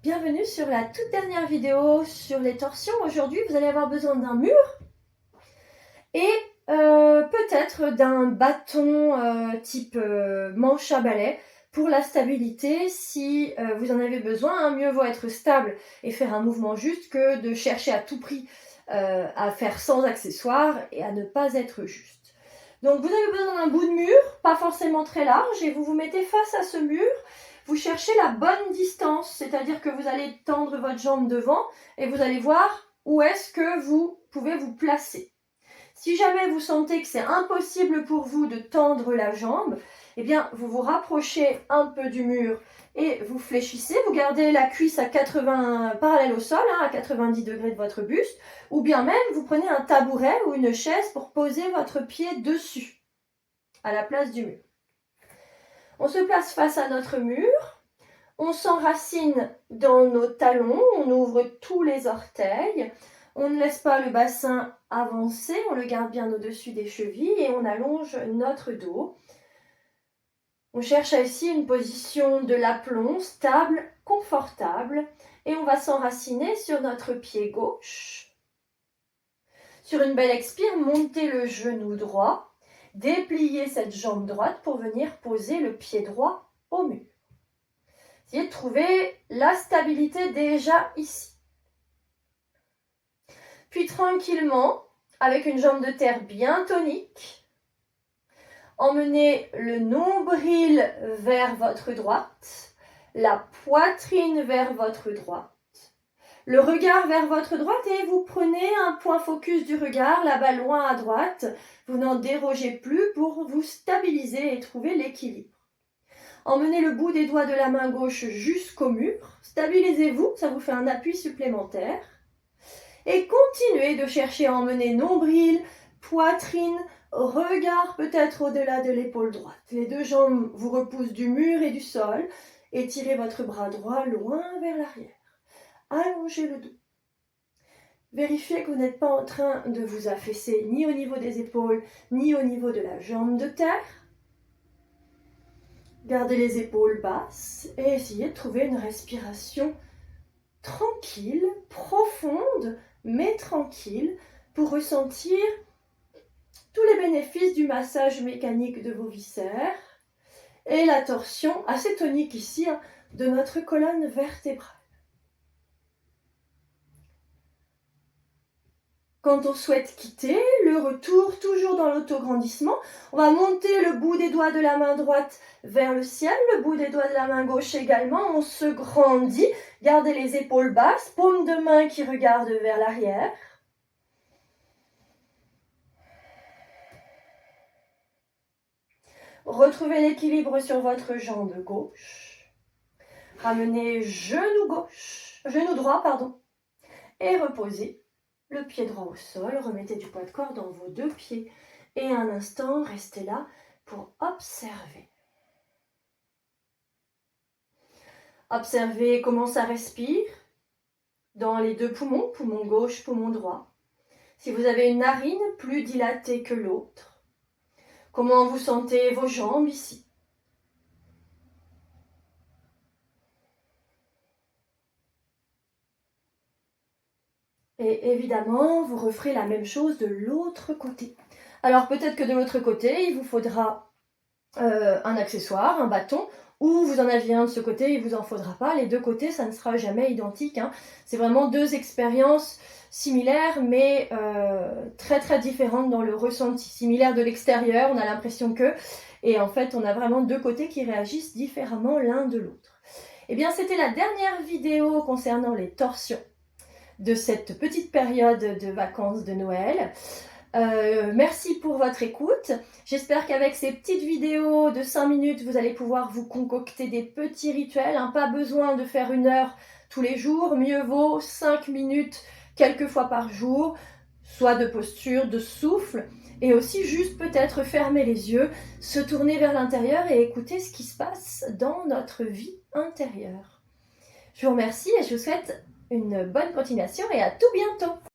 Bienvenue sur la toute dernière vidéo sur les torsions. Aujourd'hui, vous allez avoir besoin d'un mur et peut-être d'un bâton type manche à balai pour la stabilité. Si vous en avez besoin, mieux vaut être stable et faire un mouvement juste que de chercher à tout prix à faire sans accessoires et à ne pas être juste. Donc vous avez besoin d'un bout de mur, pas forcément très large, et vous vous mettez face à ce mur. Vous cherchez la bonne distance, c'est-à-dire que vous allez tendre votre jambe devant et vous allez voir où est-ce que vous pouvez vous placer. Si jamais vous sentez que c'est impossible pour vous de tendre la jambe, eh bien vous vous rapprochez un peu du mur et vous fléchissez. Vous gardez la cuisse à 80 parallèle au sol, à 90 degrés de votre buste, ou bien même vous prenez un tabouret ou une chaise pour poser votre pied dessus, à la place du mur. On se place face à notre mur, on s'enracine dans nos talons, on ouvre tous les orteils, on ne laisse pas le bassin avancer, on le garde bien au-dessus des chevilles et on allonge notre dos. On cherche ici une position de l'aplomb, stable, confortable, et on va s'enraciner sur notre pied gauche. Sur une belle expire, montez le genou droit, dépliez cette jambe droite pour venir poser le pied droit au mur. Essayez de trouver la stabilité déjà ici. Puis tranquillement, avec une jambe de terre bien tonique, emmenez le nombril vers votre droite, la poitrine vers votre droite, le regard vers votre droite et vous prenez un point focus du regard là-bas loin à droite. Vous n'en dérogez plus pour vous stabiliser et trouver l'équilibre. Emmenez le bout des doigts de la main gauche jusqu'au mur. Stabilisez-vous, ça vous fait un appui supplémentaire. Et continuez de chercher à emmener nombril, poitrine, regard peut-être au-delà de l'épaule droite. Les deux jambes vous repoussent du mur et du sol. Étirez votre bras droit loin vers l'arrière. Allongez le dos. Vérifiez que vous n'êtes pas en train de vous affaisser ni au niveau des épaules, ni au niveau de la jambe de terre. Gardez les épaules basses et essayez de trouver une respiration tranquille, profonde, mais tranquille, pour ressentir tous les bénéfices du massage mécanique de vos viscères et la torsion assez tonique ici de notre colonne vertébrale. Quand on souhaite quitter, le retour toujours dans l'autograndissement, on va monter le bout des doigts de la main droite vers le ciel, le bout des doigts de la main gauche également, on se grandit, gardez les épaules basses, paume de main qui regarde vers l'arrière. Retrouvez l'équilibre sur votre jambe gauche. Ramenez genou droit, et reposez le pied droit au sol. Remettez du poids de corps dans vos deux pieds. Et un instant, restez là pour observer. Observez comment ça respire dans les deux poumons, poumon gauche, poumon droit. Si vous avez une narine plus dilatée que l'autre, comment vous sentez vos jambes ici? Et évidemment, vous referez la même chose de l'autre côté. Alors peut-être que de l'autre côté, il vous faudra un accessoire, un bâton, ou vous en aviez un de ce côté, il ne vous en faudra pas. Les deux côtés, ça ne sera jamais identique. C'est vraiment deux expériences similaires, mais très très différentes dans le ressenti. Similaires de l'extérieur, on a l'impression que, et en fait, on a vraiment deux côtés qui réagissent différemment l'un de l'autre. Eh bien, c'était la dernière vidéo concernant les torsions de cette petite période de vacances de Noël. Merci pour votre écoute. J'espère qu'avec ces petites vidéos de 5 minutes, vous allez pouvoir vous concocter des petits rituels. Pas besoin de faire 1 heure tous les jours. Mieux vaut 5 minutes quelques fois par jour, soit de posture, de souffle, et aussi juste peut-être fermer les yeux, se tourner vers l'intérieur et écouter ce qui se passe dans notre vie intérieure. Je vous remercie et je vous souhaite une bonne continuation et à tout bientôt.